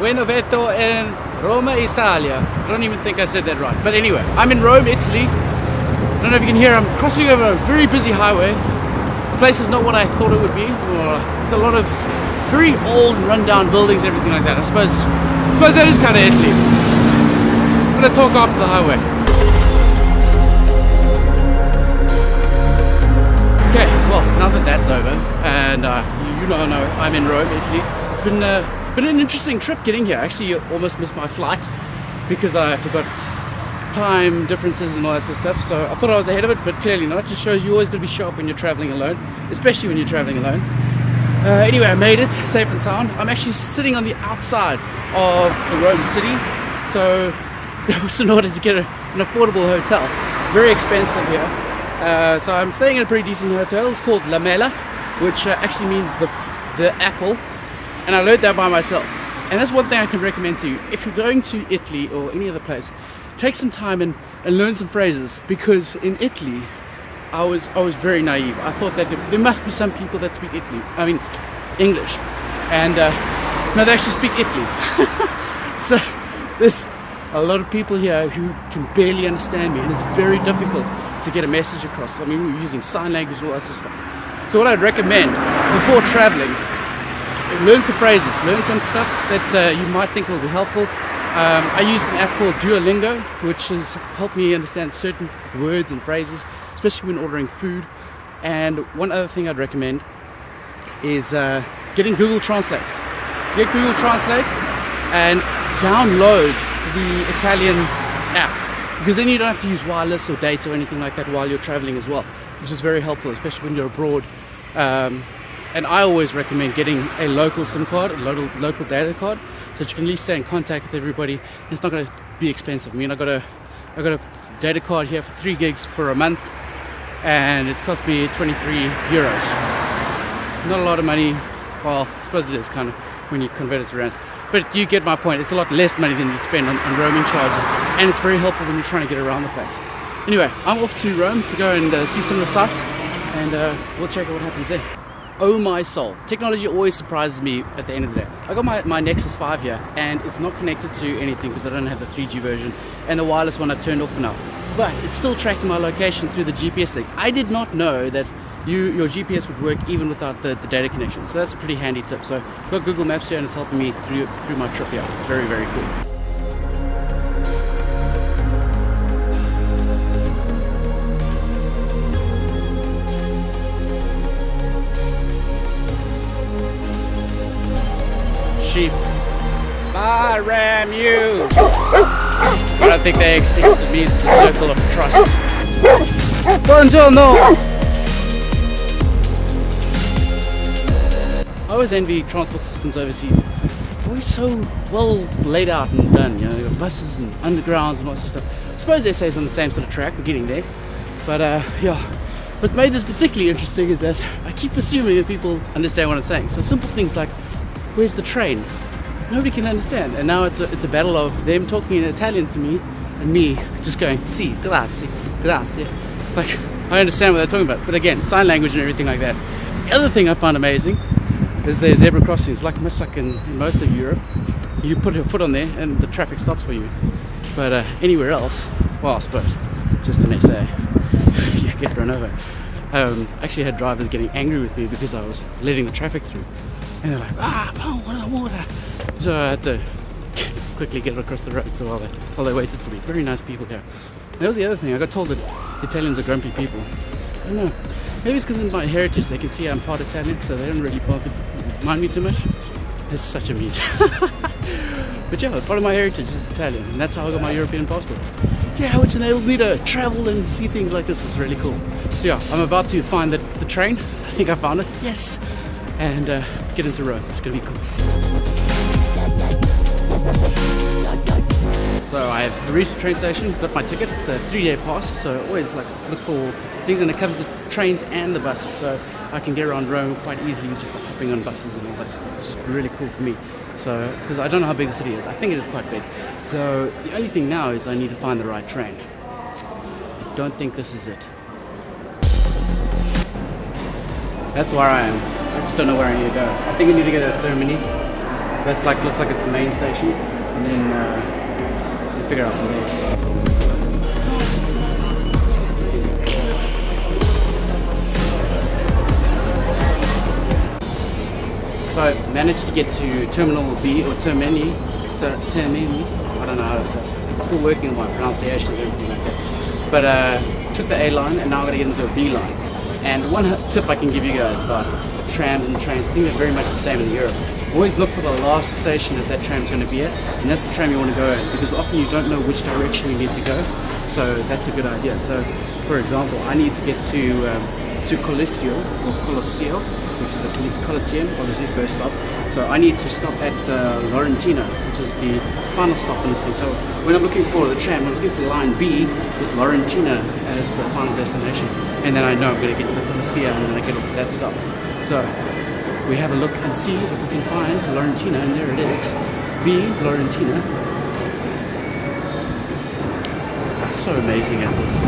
Buenoveto in Roma, Italia. I don't even think I said that right. But anyway, I'm in Rome, Italy. I don't know if you can hear, I'm crossing over a very busy highway. The place is not what I thought it would be. It's a lot of very old, rundown buildings, everything like that. I suppose that is kind of Italy. I'm going to talk after the highway. Okay, well, now that that's over, and you know I'm in Rome, Italy. It's been an interesting trip getting here. Actually, I almost missed my flight because I forgot time differences and all that sort of stuff. So I thought I was ahead of it, but clearly not. It just shows you always got to be sharp when you're traveling alone, especially when you're traveling alone. Anyway, I made it safe and sound. I'm actually sitting on the outside of the Rome city, so that was in order to get an affordable hotel. It's very expensive here. So I'm staying in a pretty decent hotel. It's called La Mela, which actually means the apple, and I learned that by myself. And that's one thing I can recommend to you. If you're going to Italy or any other place, take some time and learn some phrases, because in Italy I was very naive. I thought that there must be some people that speak English, and no, they actually speak Italy. So there's a lot of people here who can barely understand me, and it's very difficult to get a message across. I mean, we're using sign language and all that sort of stuff. So what I'd recommend before traveling, learn some phrases, learn some stuff that you might think will be helpful. I used an app called Duolingo, which has helped me understand certain words and phrases, especially when ordering food. And one other thing I'd recommend is getting Google Translate. Get Google Translate and download the Italian app, because then you don't have to use wireless or data or anything like that while you're traveling as well, which is very helpful, especially when you're abroad. And I always recommend getting a local SIM card, a local data card, so that you can at least stay in contact with everybody. It's not going to be expensive. I mean, I got a data card here for 3 gigs for a month, and it cost me 23 euros. Not a lot of money. Well, I suppose it is kind of when you convert it to rand. But you get my point. It's a lot less money than you'd spend on roaming charges, and it's very helpful when you're trying to get around the place. Anyway, I'm off to Rome to go and see some of the sights, and we'll check out what happens there. Oh my soul. Technology always surprises me at the end of the day. I got my Nexus 5 here, and it's not connected to anything because I don't have the 3G version, and the wireless one I've turned off for now. But it's still tracking my location through the GPS thing. I did not know that your GPS would work even without the data connection. So that's a pretty handy tip. So I've got Google Maps here, and it's helping me through my trip here. Very, very cool. Sheep. I ram you. I don't think they accepted me into the circle of trust. Buongiorno. I always envy transport systems overseas. Always so well laid out and done. You know, you've got buses and undergrounds and lots of stuff. I suppose SA is on the same sort of track. We're getting there. But yeah. What made this particularly interesting is that I keep assuming that people understand what I'm saying. So simple things like, where's the train? Nobody can understand, and now it's a battle of them talking in Italian to me and me just going, si, grazie, grazie. It's like, I understand what they're talking about, but again, sign language and everything like that. The other thing I find amazing is there's zebra crossings, much like in most of Europe. You put your foot on there and the traffic stops for you. But anywhere else, well, I suppose, just in SA, you get run over. Actually had drivers getting angry with me because I was letting the traffic through. And they're like, water. So I had to quickly get across the road while they waited for me. Very nice people here. That was the other thing. I got told that Italians are grumpy people. I don't know. Maybe it's because of my heritage. They can see I'm part Italian, so they don't really mind me too much. It's such a meat. But yeah, part of my heritage is Italian, and that's how I got my European passport. Yeah, which enables me to travel and see things like this. It's really cool. So yeah, I'm about to find the train. I think I found it. Yes. And get into Rome. It's going to be cool. So I've reached the train station, got my ticket. It's a 3-day pass, so I always look for things, and it covers the trains and the buses, so I can get around Rome quite easily just by hopping on buses and all that stuff, which is really cool for me. So, because I don't know how big the city is. I think it is quite big. So the only thing now is I need to find the right train. I don't think this is it. That's where I am. I just don't know where I need to go. I think I need to go to Termini. That's like, looks like it's the main station, and then we'll figure out from there. So I managed to get to Terminal B or Termini, I don't know how to say it. I'm still working on my pronunciations and everything like that. But took the A line and now I'm going to get into a B line. And one tip I can give you guys about the trams and trains, I think they're very much the same in Europe. Always look for the last station that tram's going to be at, and that's the tram you want to go in, because often you don't know which direction you need to go. So that's a good idea. So for example, I need to get to Colosseo, which is the Colosseum, obviously first stop. So I need to stop at Laurentina, which is the final stop in this thing. So when I'm looking for the tram, I'm looking for line B with Laurentina as the final destination. And then I know I'm going to get to the Colosseum and then I get off at that stop. So we have a look and see if we can find Laurentina, and there it is. B, Laurentina. I'm so amazing at this.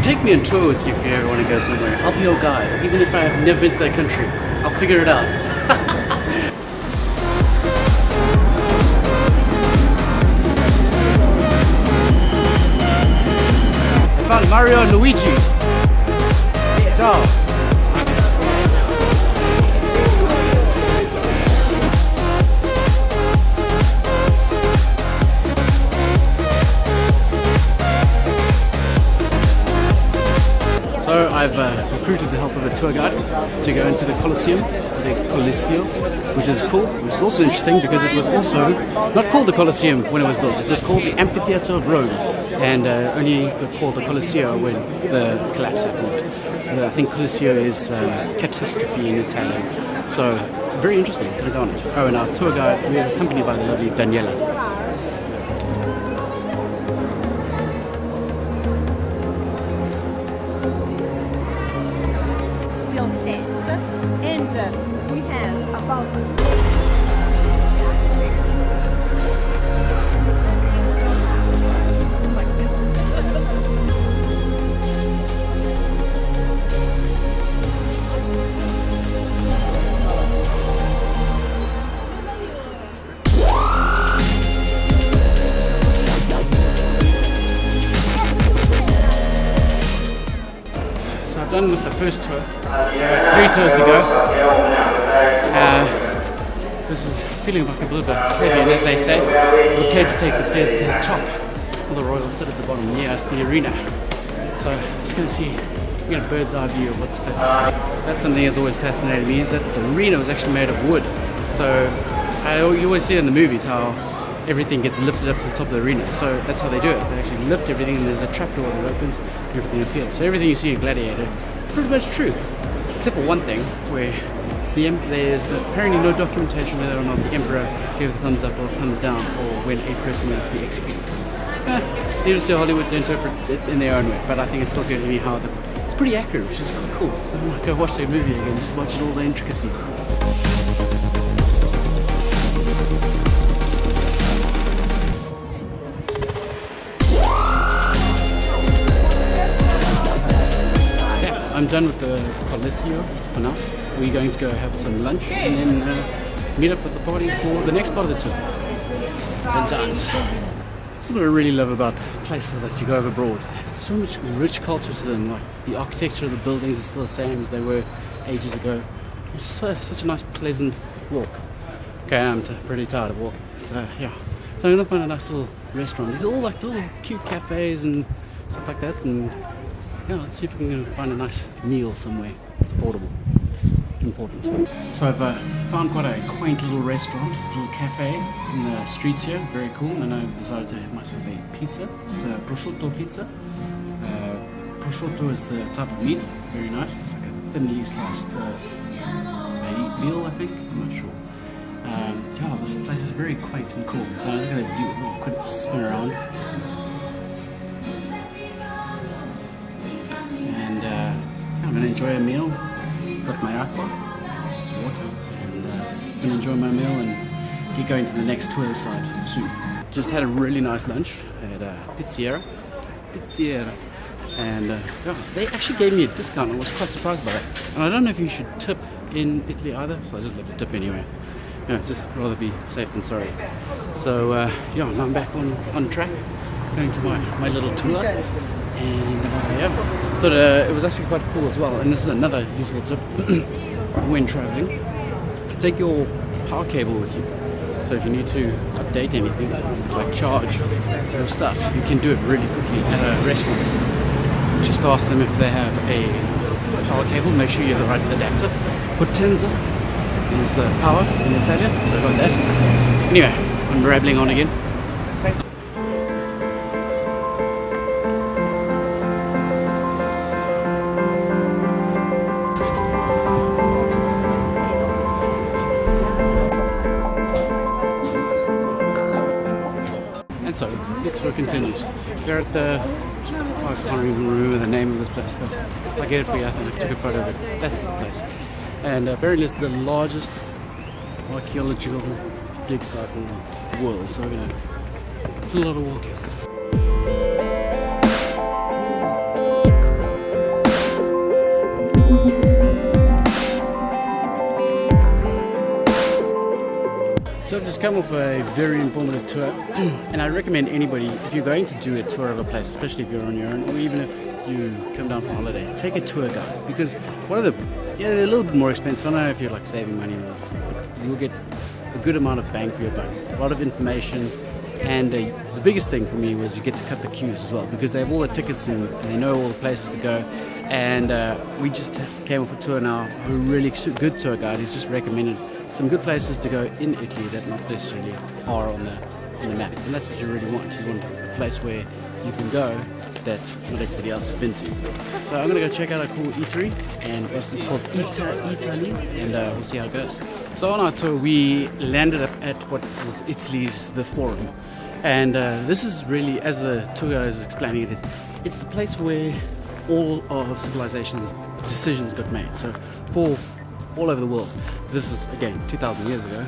Take me on tour with you if you ever want to go somewhere. I'll be your guide, even if I've never been to that country. I'll figure it out. I found Mario and Luigi. Ciao. So I've recruited the help of a tour guide to go into the Colosseum, which is cool, which is also interesting because it was also not called the Colosseum when it was built. It was called the Amphitheatre of Rome, and only got called the Colosseo when the collapse happened. So I think Colosseo is catastrophe in Italian. So it's very interesting. Gonna go on it. Oh, and our tour guide, we're accompanied by the lovely Daniela. Stands, and we have about I've done with the first tour. 3 tours to go. This is feeling like a little bit heavy, and as they say, the plebs take the stairs to the top, while the royals sit at the bottom near the arena. So just going to see, get a bird's eye view of what this place looks like. That's something that's always fascinated me, is that the arena was actually made of wood. So you always see in the movies how everything gets lifted up to the top of the arena. So that's how they do it. They actually lift everything, and there's a trapdoor that opens, and everything appears. So everything you see in Gladiator, pretty much true. Except for one thing, where there's apparently no documentation whether or not the emperor gave a thumbs up or a thumbs down for when a person needs to be executed. Leave it to Hollywood to interpret it in their own way, but I think it's still good anyhow. It's pretty accurate, which is quite cool. I might go watch that movie again, just watching all the intricacies. I'm done with the Colosseo for now. We're going to go have some lunch and then meet up with the party for the next part of the tour. And dance. That's what I really love about places that you go over abroad. There's so much rich culture to them. Like the architecture of the buildings is still the same as they were ages ago. It's such a nice, pleasant walk. Okay, I'm pretty tired of walking. So yeah, so I'm gonna find a nice little restaurant. These are all like little cute cafes and stuff like that. And yeah, let's see if we can find a nice meal somewhere. It's affordable. Important. So I've found quite a quaint little restaurant, little cafe in the streets here. Very cool. And I decided to have myself a pizza. It's a prosciutto pizza. Prosciutto is the type of meat. Very nice. It's like a thinly sliced veal, I think. I'm not sure. Yeah, this place is very quaint and cool. So I'm going to do a little quick spin around. I'm going to enjoy a meal. Got my aqua, some water, and I'm going to enjoy my meal and get going to the next tour site soon. Just had a really nice lunch at Pizzeria, and yeah, they actually gave me a discount. I was quite surprised by that. And I don't know if you should tip in Italy either, so I just left a tip anyway. just rather be safe than sorry. So yeah, now I'm back on track, going to my little tour, and yeah, thought it was actually quite cool as well. And this is another useful tip when traveling: take your power cable with you. So if you need to update anything, like charge your stuff, you can do it really quickly at a restaurant. Just ask them if they have a power cable. Make sure you have the right adapter. Potenza is power in Italian, so I got that. Anyway, I'm rambling on again. And so, the tour continues. We're at the, I can't even remember the name of this place, but I'll get it for you. I think I took a photo of it. That's the place. And apparently it's the largest archaeological dig site in the world, so there's a lot of walking. So I've just come off a very informative tour, and I recommend anybody, if you're going to do a tour of a place, especially if you're on your own, or even if you come down for holiday, take a tour guide, because one of the, yeah, they're a little bit more expensive. I don't know if you're like saving money, but you'll get a good amount of bang for your buck. A lot of information, and the biggest thing for me was you get to cut the queues as well, because they have all the tickets and they know all the places to go. And we just came off a tour now, a really good tour guide who's just recommended some good places to go in Italy that not necessarily are on the map, and that's what you really want. You want a place where you can go that not everybody else has been to. So I'm gonna go check out a cool eatery, and it's called Italy, and we'll see how it goes. So on our tour, we landed up at what is Italy's The Forum, and this is really, as the tour guide is explaining it, it's the place where all of civilization's decisions got made. So for all over the world. This is, again, 2,000 years ago,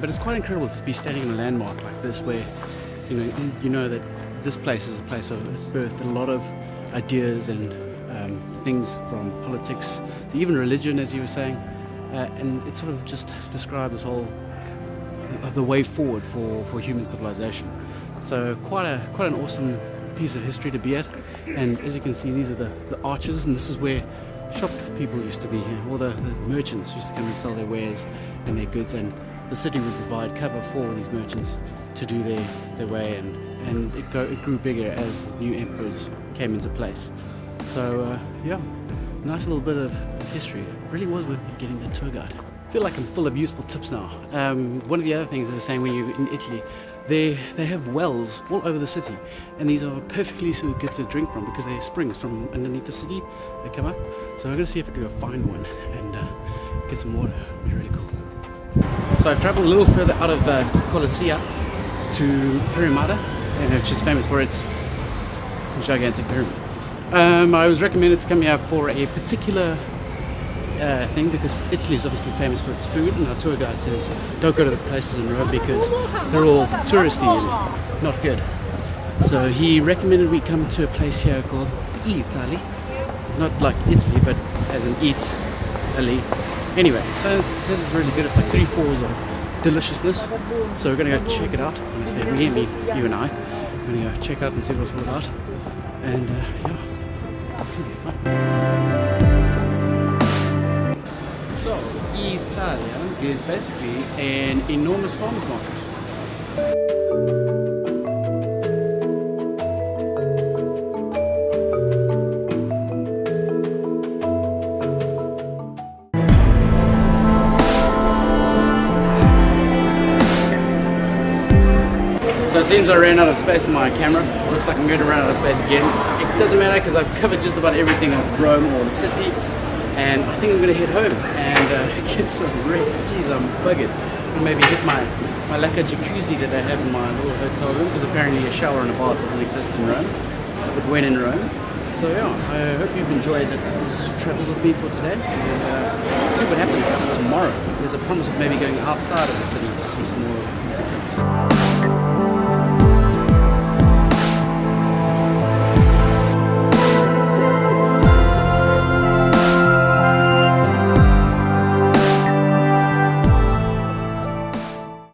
but it's quite incredible to be standing in a landmark like this, where you know that this place is a place of birth, a lot of ideas and things from politics to even religion, as you were saying, and it sort of just describes this whole the way forward for human civilization. So quite an awesome piece of history to be at, and as you can see, these are the arches, and this is where shop people used to be here. All the merchants used to come and sell their wares and their goods, and the city would provide cover for these merchants to do their way, and it grew bigger as new emperors came into place. So yeah, nice little bit of history. It really was worth getting the tour guide. I feel like I'm full of useful tips now. One of the other things I was saying, when you're in Italy, they have wells all over the city, and these are perfectly so good to drink from, because they're springs from underneath the city. They come up, so I'm going to see if I can go find one and get some water. It'll be really cool. So I've traveled a little further out of Colossia to Pyramida, which is famous for its gigantic pyramid. I was recommended to come here for a particular thing, because Italy is obviously famous for its food, and our tour guide says don't go to the places in Rome because they're all touristy and not good. So he recommended we come to a place here called Italy, not like Italy, but as in eat Ali. Anyway, so it says it's really good. It's like 3 floors of deliciousness. So we're gonna go check it out. So me, you and I, we're gonna go check out and see what it's all about. And yeah, it could be fun. So, Italia is basically an enormous farmers market. So it seems I ran out of space on my camera. Looks like I'm going to run out of space again. It doesn't matter, because I've covered just about everything of Rome or the city. And I think I'm going to head home and get some rest. Jeez, I'm buggered. I'll maybe hit my lacquer jacuzzi that I have in my little hotel room, because apparently a shower and a bath doesn't exist in Rome, but when in Rome. So yeah, I hope you've enjoyed this travel with me for today, and see what happens tomorrow. There's a promise of maybe going outside of the city to see some more